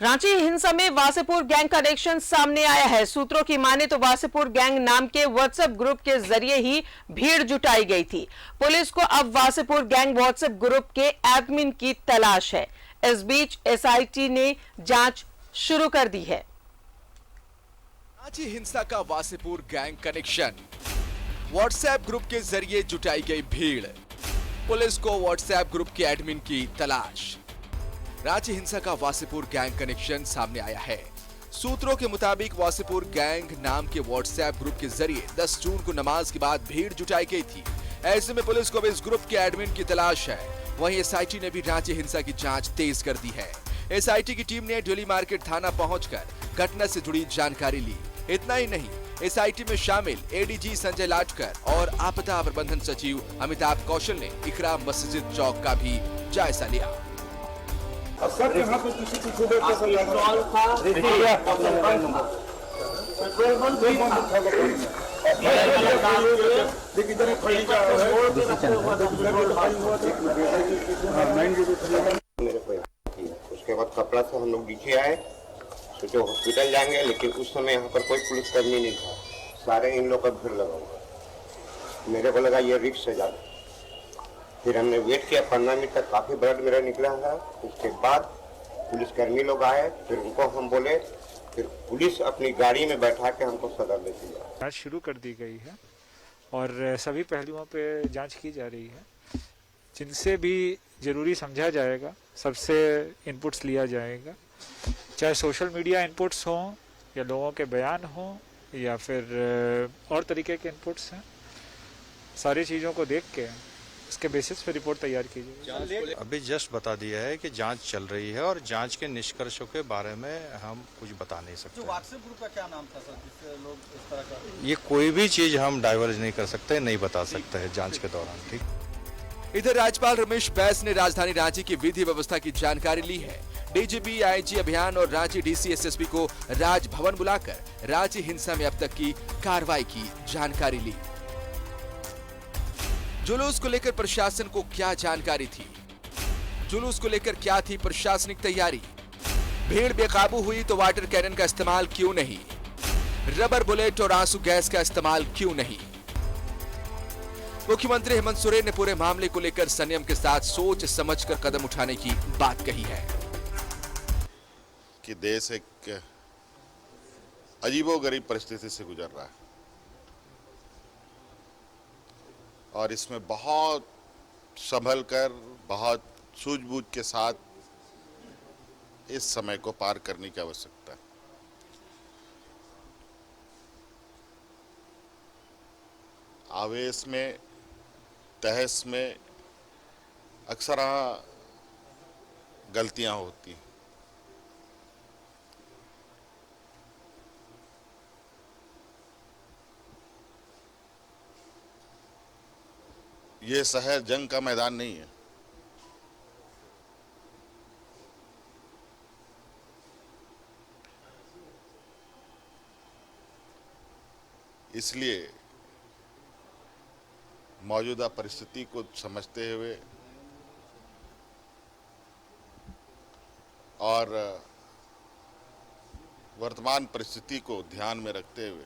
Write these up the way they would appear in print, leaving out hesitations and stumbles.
रांची हिंसा में वासेपुर गैंग का कनेक्शन सामने आया है। सूत्रों की माने तो वासेपुर गैंग नाम के व्हाट्सएप ग्रुप के जरिए ही भीड़ जुटाई गई थी। पुलिस को अब वासेपुर गैंग व्हाट्सएप ग्रुप के एडमिन की तलाश है। इस बीच एसआईटी ने जांच शुरू कर दी है। रांची हिंसा का Wasseypur gang connection, WhatsApp group के जरिए जुटाई गई भीड़, पुलिस को व्हाट्सएप ग्रुप के एडमिन की तलाश। रांची हिंसा का वासेपुर गैंग कनेक्शन सामने आया है। सूत्रों के मुताबिक वासेपुर गैंग नाम के व्हाट्सएप ग्रुप के जरिए 10 जून को नमाज के बाद भीड़ जुटाई गई थी। ऐसे में पुलिस को अब इस ग्रुप के एडमिन की तलाश है। वहीं एसआईटी ने भी रांची हिंसा की जांच तेज कर दी है। एसआईटी की टीम ने डेली मार्केट थाना पहुंचकर घटना से जुड़ी जानकारी ली। इतना ही नहीं, एसआईटी में शामिल एडीजी संजय लाटकर और आपदा प्रबंधन सचिव अमिताभ कौशल ने इकरा मस्जिद चौक का भी जायजा लिया। सर यहाँ पे किसी की सुबह पेट्रोल था, उसके बाद कपड़ा से हम लोग नीचे आए, सोचे हॉस्पिटल जाएंगे, लेकिन उस समय यहाँ पर कोई पुलिसकर्मी नहीं था। सारे इन लोग का भीड़ लगा हुआ। मेरे को लगा ये रिक्स है ज्यादा। फिर हमने वेट किया 15 मिनट तक, काफी ब्लड मेरा निकला है। उसके बाद पुलिसकर्मी लोग आए, फिर उनको हम बोले, फिर पुलिस अपनी गाड़ी में बैठा के हमको सदर ले दिया। जांच शुरू कर दी गई है और सभी पहलुओं पे जांच की जा रही है। जिनसे भी जरूरी समझा जाएगा, सबसे इनपुट्स लिया जाएगा, चाहे सोशल मीडिया इनपुट्स हों या लोगों के बयान हों या फिर और तरीके के इनपुट्स हैं। सारी चीज़ों को देख के उसके बेसिस पे रिपोर्ट तैयार की जाएगी। अभी जस्ट बता दिया है कि जांच चल रही है और जांच के निष्कर्षों के बारे में हम कुछ बता नहीं सकते। जो व्हाट्सएप ग्रुप का क्या नाम था सर, जिससे लोग इस तरह का? ये कोई भी चीज हम डाइवर्ज नहीं कर सकते, नहीं बता सकते हैं जांच के दौरान। ठीक। इधर राज्यपाल रमेश बैस ने राजधानी रांची की विधि व्यवस्था की जानकारी ली है। डीजीपी, आईजी अभियान और रांची डीसी एसएसपी को राजभवन बुलाकर रांची हिंसा में अब तक की कार्रवाई की जानकारी ली। जुलूस को लेकर प्रशासन को क्या जानकारी थी? जुलूस को लेकर क्या थी प्रशासनिक तैयारी? भीड़ बेकाबू हुई तो वाटर कैनन का इस्तेमाल क्यों नहीं? रबर बुलेट और आंसू गैस का इस्तेमाल क्यों नहीं? मुख्यमंत्री हेमंत सोरेन ने पूरे मामले को लेकर संयम के साथ सोच समझकर कदम उठाने की बात कही है कि देश एक अजीबोगरीब परिस्थिति से गुजर रहा है और इसमें बहुत संभल कर, बहुत सूझबूझ के साथ इस समय को पार करने की आवश्यकता है। आवेश में, तहस में अक्सर गलतियां होती हैं। ये शहर जंग का मैदान नहीं है। इसलिए मौजूदा परिस्थिति को समझते हुए और वर्तमान परिस्थिति को ध्यान में रखते हुए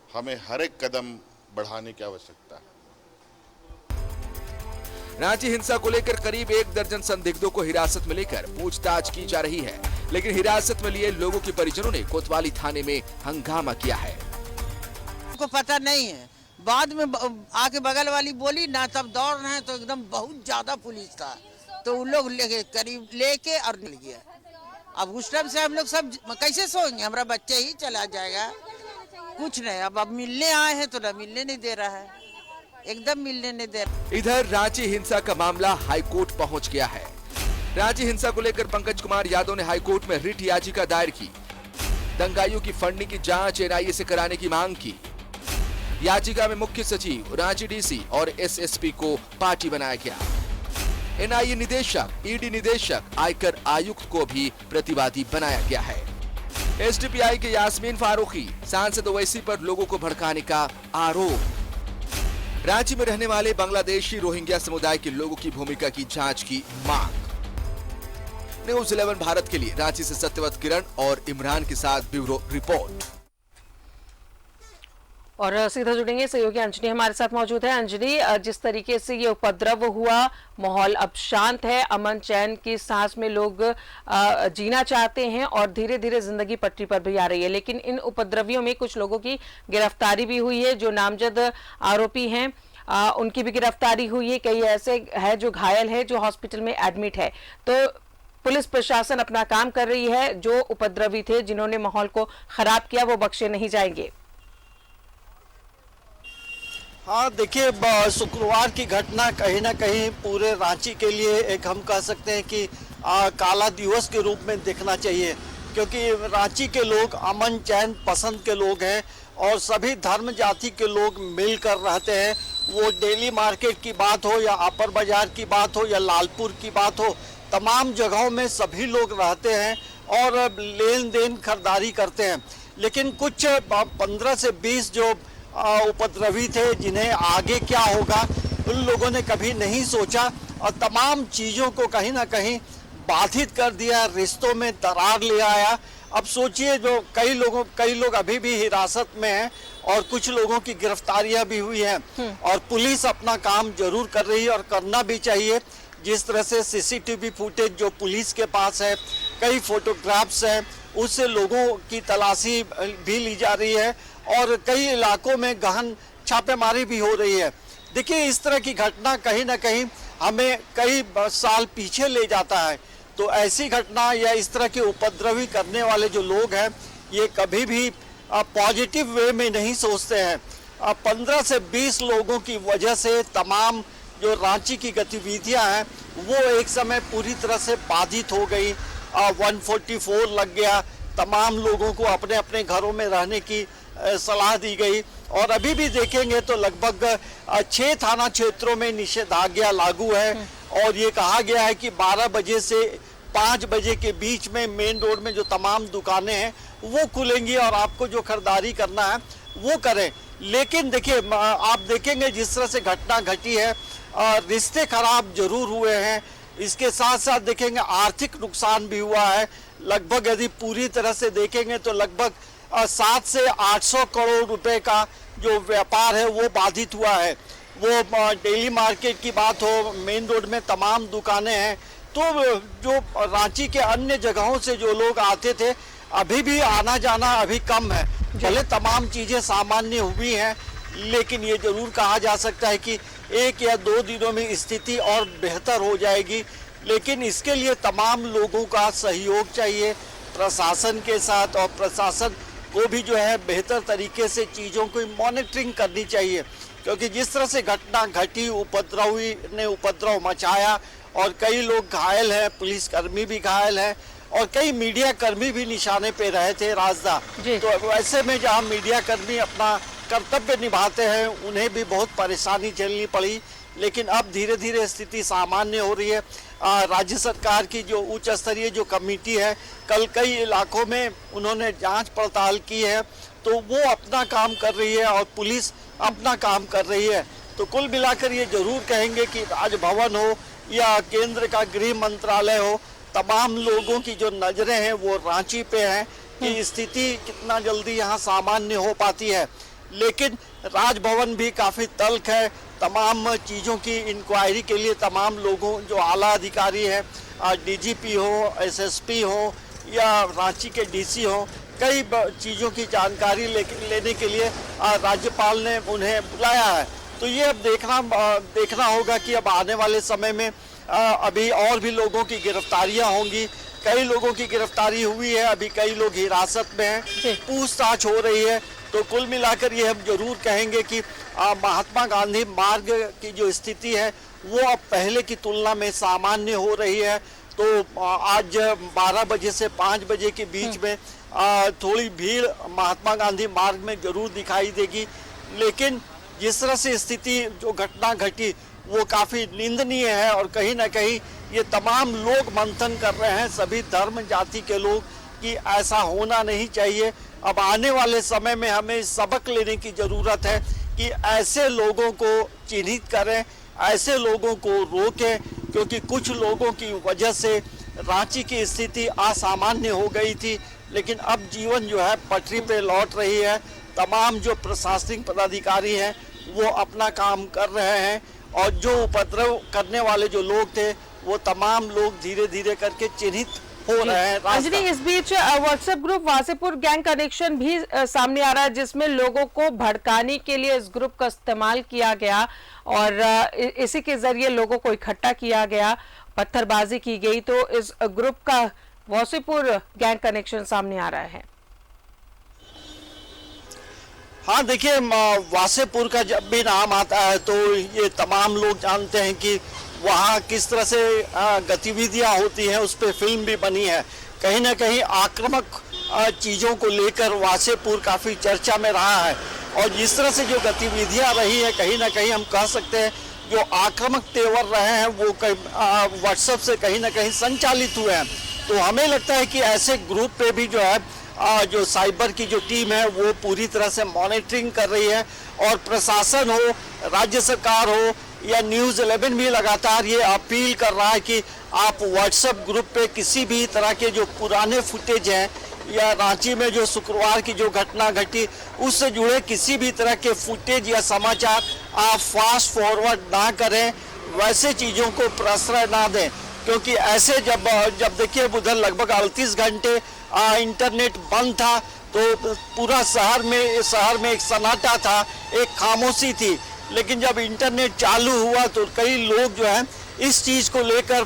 हमें हर एक कदम बढ़ाने की आवश्यकता है। रांची हिंसा को लेकर करीब 1 दर्जन संदिग्धों को हिरासत में लेकर पूछताछ की जा रही है, लेकिन हिरासत में लिए लोगों के परिजनों ने कोतवाली थाने में हंगामा किया है। को पता नहीं है, बाद में आके बगल वाली बोली ना, तब दौड़ रहे हैं तो एकदम बहुत ज्यादा पुलिस था, तो उन लोग लेके और निकल गया। अब उस टाइम से हम लोग सब कैसे सोएंगे? हमारा बच्चे ही चला जाएगा, कुछ नहीं। अब मिलने आए हैं तो ना मिलने नहीं दे रहा है, एकदम मिलने नहीं दे रहा। इधर रांची हिंसा का मामला हाईकोर्ट पहुंच गया है। रांची हिंसा को लेकर पंकज कुमार यादव ने हाईकोर्ट में रिट याचिका दायर की। दंगाइयों की फंडिंग की जांच एनआईए से कराने की मांग की। याचिका में मुख्य सचिव, रांची डीसी और एसएसपी को पार्टी बनाया गया। एनआईए निदेशक, ईडी निदेशक, आयकर आयुक्त को भी प्रतिवादी बनाया गया है। एसडीपीआई के यास्मीन फारूकी, सांसद ओवैसी पर लोगों को भड़काने का आरोप। रांची में रहने वाले बांग्लादेशी रोहिंग्या समुदाय के लोगों की भूमिका की जांच की मांग। न्यूज़ 11 भारत के लिए रांची से सत्यवत किरण और इमरान के साथ ब्यूरो रिपोर्ट। और सीधा जुड़ेंगे, सहयोगी अंजनी हमारे साथ मौजूद है। अंजनी, जिस तरीके से ये उपद्रव हुआ, माहौल अब शांत है, अमन चैन की सांस में लोग जीना चाहते हैं और धीरे धीरे जिंदगी पटरी पर भी आ रही है, लेकिन इन उपद्रवियों में कुछ लोगों की गिरफ्तारी भी हुई है। जो नामजद आरोपी हैं उनकी भी गिरफ्तारी हुई है। कई ऐसे है जो घायल है, जो हॉस्पिटल में एडमिट है। तो पुलिस प्रशासन अपना काम कर रही है। जो उपद्रवी थे, जिन्होंने माहौल को खराब किया, वो बख्शे नहीं जाएंगे। हाँ, देखिए, शुक्रवार की घटना कहीं ना कहीं पूरे रांची के लिए एक हम कह सकते हैं कि काला दिवस के रूप में देखना चाहिए, क्योंकि रांची के लोग अमन चैन पसंद के लोग हैं और सभी धर्म जाति के लोग मिलकर रहते हैं। वो डेली मार्केट की बात हो या अपर बाजार की बात हो या लालपुर की बात हो, तमाम जगहों में सभी लोग रहते हैं और लेन देन खरीदारी करते हैं। लेकिन कुछ 15 से 20 जो उपद्रवी थे, जिन्हें आगे क्या होगा उन लोगों ने कभी नहीं सोचा और तमाम चीज़ों को कहीं ना कहीं बाधित कर दिया, रिश्तों में दरार ले आया। अब सोचिए, जो कई लोग अभी भी हिरासत में हैं और कुछ लोगों की गिरफ्तारियां भी हुई हैं और पुलिस अपना काम जरूर कर रही है और करना भी चाहिए। जिस तरह से सीसीटीवी फुटेज जो पुलिस के पास है, कई फोटोग्राफ्स हैं, उससे लोगों की तलाशी भी ली जा रही है और कई इलाकों में गहन छापेमारी भी हो रही है। देखिए, इस तरह की घटना कहीं ना कहीं हमें कई साल पीछे ले जाता है। तो ऐसी घटना या इस तरह के उपद्रवी करने वाले जो लोग हैं, ये कभी भी पॉजिटिव वे में नहीं सोचते हैं। 15 से 20 लोगों की वजह से तमाम जो रांची की गतिविधियां हैं वो एक समय पूरी तरह से बाधित हो गई। 144 लग गया, तमाम लोगों को अपने अपने घरों में रहने की सलाह दी गई और अभी भी देखेंगे तो लगभग 6 थाना क्षेत्रों में निषेधाज्ञा लागू है और ये कहा गया है कि 12 बजे से 5 बजे के बीच में मेन रोड में जो तमाम दुकानें हैं वो खुलेंगी और आपको जो खरीदारी करना है वो करें। लेकिन देखिए, आप देखेंगे जिस तरह से घटना घटी है, रिश्ते खराब जरूर हुए हैं, इसके साथ साथ देखेंगे आर्थिक नुकसान भी हुआ है। लगभग यदि पूरी तरह से देखेंगे तो लगभग 700 से 800 करोड़ रुपए का जो व्यापार है वो बाधित हुआ है। वो डेली मार्केट की बात हो, मेन रोड में तमाम दुकानें हैं, तो जो रांची के अन्य जगहों से जो लोग आते थे, अभी भी आना जाना अभी कम है। भले तमाम चीज़ें सामान्य हुई हैं, लेकिन ये जरूर कहा जा सकता है कि 1 या 2 दिनों में स्थिति और बेहतर हो जाएगी। लेकिन इसके लिए तमाम लोगों का सहयोग चाहिए प्रशासन के साथ, और प्रशासन को भी जो है बेहतर तरीके से चीज़ों की मॉनिटरिंग करनी चाहिए, क्योंकि जिस तरह से घटना घटी, उपद्रवी ने उपद्रव मचाया और कई लोग घायल हैं, पुलिसकर्मी भी घायल हैं और कई मीडिया कर्मी भी निशाने पे रहे थे राजदा। तो ऐसे में जहाँ मीडिया कर्मी अपना कर्तव्य निभाते हैं, उन्हें भी बहुत परेशानी झेलनी पड़ी। लेकिन अब धीरे धीरे स्थिति सामान्य हो रही है। राज्य सरकार की जो उच्च स्तरीय जो कमेटी है, कल कई इलाकों में उन्होंने जांच पड़ताल की है, तो वो अपना काम कर रही है और पुलिस अपना काम कर रही है। तो कुल मिलाकर ये जरूर कहेंगे कि राजभवन हो या केंद्र का गृह मंत्रालय हो, तमाम लोगों की जो नजरें हैं वो रांची पे हैं कि स्थिति कितना जल्दी यहाँ सामान्य हो पाती है। लेकिन राजभवन भी काफ़ी तल्ख है। तमाम चीज़ों की इंक्वायरी के लिए तमाम लोगों, जो आला अधिकारी हैं, डीजीपी हो, एसएसपी हो या रांची के डीसी हो, कई चीज़ों की जानकारी लेने के लिए राज्यपाल ने उन्हें बुलाया है। तो ये अब देखना होगा कि अब आने वाले समय में अभी और भी लोगों की गिरफ्तारियां होंगी। कई लोगों की गिरफ्तारी हुई है, अभी कई लोग हिरासत में हैं, पूछताछ हो रही है। तो कुल मिलाकर ये हम जरूर कहेंगे कि महात्मा गांधी मार्ग की जो स्थिति है वो अब पहले की तुलना में सामान्य हो रही है। तो आज 12 बजे से 5 बजे के बीच में थोड़ी भीड़ महात्मा गांधी मार्ग में जरूर दिखाई देगी। लेकिन जिस तरह से स्थिति, जो घटना घटी, वो काफ़ी निंदनीय है और कहीं ना कहीं ये तमाम लोग मंथन कर रहे हैं, सभी धर्म जाति के लोग, कि ऐसा होना नहीं चाहिए। अब आने वाले समय में हमें सबक लेने की ज़रूरत है कि ऐसे लोगों को चिन्हित करें, ऐसे लोगों को रोकें, क्योंकि कुछ लोगों की वजह से रांची की स्थिति असामान्य हो गई थी, लेकिन अब जीवन जो है पटरी पे लौट रही है। तमाम जो प्रशासनिक पदाधिकारी हैं वो अपना काम कर रहे हैं और जो उपद्रव करने वाले जो लोग थे वो तमाम लोग धीरे धीरे करके चिन्हित हो रहे हैं। अंजलि, इस बीच WhatsApp group Wasseypur gang connection भी सामने आ रहा है, जिसमें लोगों को भड़काने के लिए इस ग्रुप का इस्तेमाल किया गया और इसी के जरिए लोगों को इकट्ठा किया गया, पत्थरबाजी की गई। तो इस ग्रुप का वासेपुर गैंग कनेक्शन सामने आ रहा है। हाँ, देखिए, वासेपुर का जब भी नाम आता है तो ये तमाम लोग जानते हैं कि वहाँ किस तरह से गतिविधियाँ होती हैं। उस पर फिल्म भी बनी है। कहीं ना कहीं आक्रामक चीज़ों को लेकर वासेपुर काफ़ी चर्चा में रहा है और जिस तरह से जो गतिविधियाँ रही है, कहीं ना कहीं हम कह सकते हैं जो आक्रामक तेवर रहे हैं वो व्हाट्सएप से कहीं ना कहीं संचालित हुए हैं। तो हमें लगता है कि ऐसे ग्रुप पे भी जो है जो साइबर की जो टीम है वो पूरी तरह से मॉनिटरिंग कर रही है और प्रशासन हो, राज्य सरकार हो या न्यूज़ 11 भी लगातार ये अपील कर रहा है कि आप व्हाट्सएप ग्रुप पे किसी भी तरह के जो पुराने फुटेज हैं या रांची में जो शुक्रवार की जो घटना घटी उससे जुड़े किसी भी तरह के फुटेज या समाचार आप फास्ट फॉरवर्ड ना करें, वैसे चीज़ों को प्रश्रय ना दें। क्योंकि ऐसे जब देखिए उधर लगभग 38 घंटे इंटरनेट बंद था तो पूरा शहर में एक सन्नाटा था, एक खामोशी थी। लेकिन जब इंटरनेट चालू हुआ तो कई लोग जो है इस चीज़ को लेकर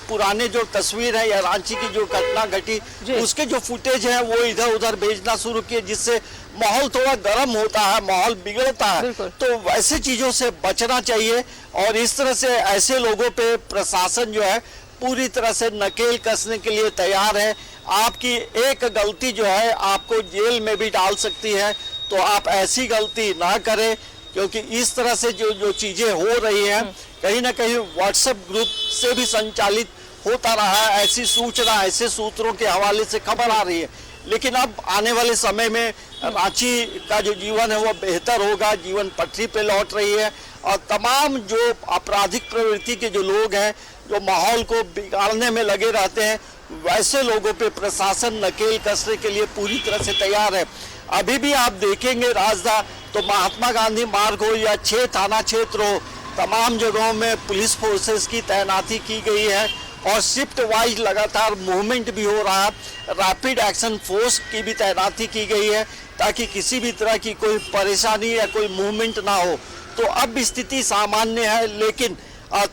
पुराने जो तस्वीर है या रांची की जो घटना घटी उसके जो फुटेज है वो इधर उधर भेजना शुरू किए, जिससे माहौल थोड़ा गर्म होता है, माहौल बिगड़ता है। तो वैसे चीज़ों से बचना चाहिए और इस तरह से ऐसे लोगों पे प्रशासन जो है पूरी तरह से नकेल कसने के लिए तैयार है। आपकी एक गलती जो है आपको जेल में भी डाल सकती है, तो आप ऐसी गलती ना करें, क्योंकि इस तरह से जो चीज़ें हो रही हैं कहीं ना कहीं व्हाट्सएप ग्रुप से भी संचालित होता रहा है। ऐसी सूचना ऐसे सूत्रों के हवाले से खबर आ रही है। लेकिन अब आने वाले समय में रांची का जो जीवन है वो बेहतर होगा, जीवन पटरी पे लौट रही है और तमाम जो आपराधिक प्रवृत्ति के जो लोग हैं जो माहौल को बिगाड़ने में लगे रहते हैं वैसे लोगों पे प्रशासन नकेल कसने के लिए पूरी तरह से तैयार है। अभी भी आप देखेंगे राजदा तो महात्मा गांधी मार्ग हो या 6 थाना क्षेत्र हो, तमाम जगहों में पुलिस फोर्सेस की तैनाती की गई है और शिफ्ट वाइज लगातार मूवमेंट भी हो रहा है। रैपिड एक्शन फोर्स की भी तैनाती की गई है ताकि किसी भी तरह की कोई परेशानी या कोई मूवमेंट ना हो। तो अब स्थिति सामान्य है, लेकिन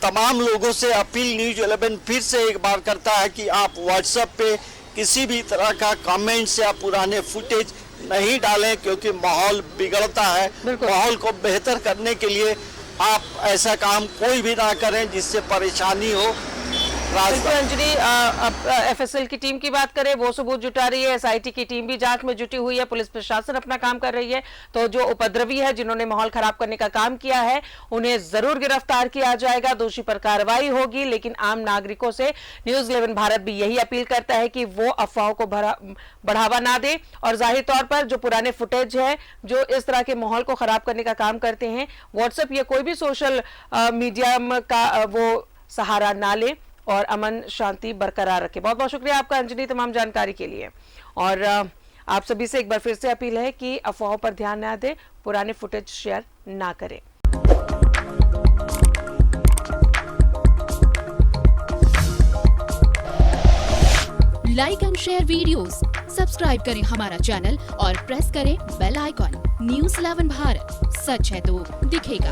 तमाम लोगों से अपील न्यूज़ 11 फिर से एक बार करता है कि आप व्हाट्सएप पे किसी भी तरह का कमेंट्स या पुराने फुटेज नहीं डालें, क्योंकि माहौल बिगड़ता है। माहौल को बेहतर करने के लिए आप ऐसा काम कोई भी ना करें जिससे परेशानी हो। अंजलि, अब एफएसएल की टीम की बात करें, वो सबूत जुटा रही है, एसआईटी की टीम भी जांच में जुटी हुई है, पुलिस प्रशासन अपना काम कर रही है। तो जो उपद्रवी है जिन्होंने माहौल खराब करने का काम किया है उन्हें जरूर गिरफ्तार किया जाएगा, दोषी पर कार्रवाई होगी। लेकिन आम नागरिकों से न्यूज़ 11 भारत भी यही अपील करता है कि वो अफवाहों को बढ़ावा ना दे और जाहिर तौर पर जो पुराने फुटेज है जो इस तरह के माहौल को खराब करने का काम करते हैं, व्हाट्सएप या कोई भी सोशल मीडिया का वो सहारा ना ले और अमन शांति बरकरार रखे। बहुत बहुत शुक्रिया आपका अंजलि तमाम जानकारी के लिए। और आप सभी से एक बार फिर से अपील है कि अफवाहों पर ध्यान ना दें, पुराने फुटेज शेयर ना करें। Like and share videos, subscribe करें हमारा चैनल और प्रेस करें बेल आइकॉन। न्यूज़ 11 भारत, सच है तो दिखेगा।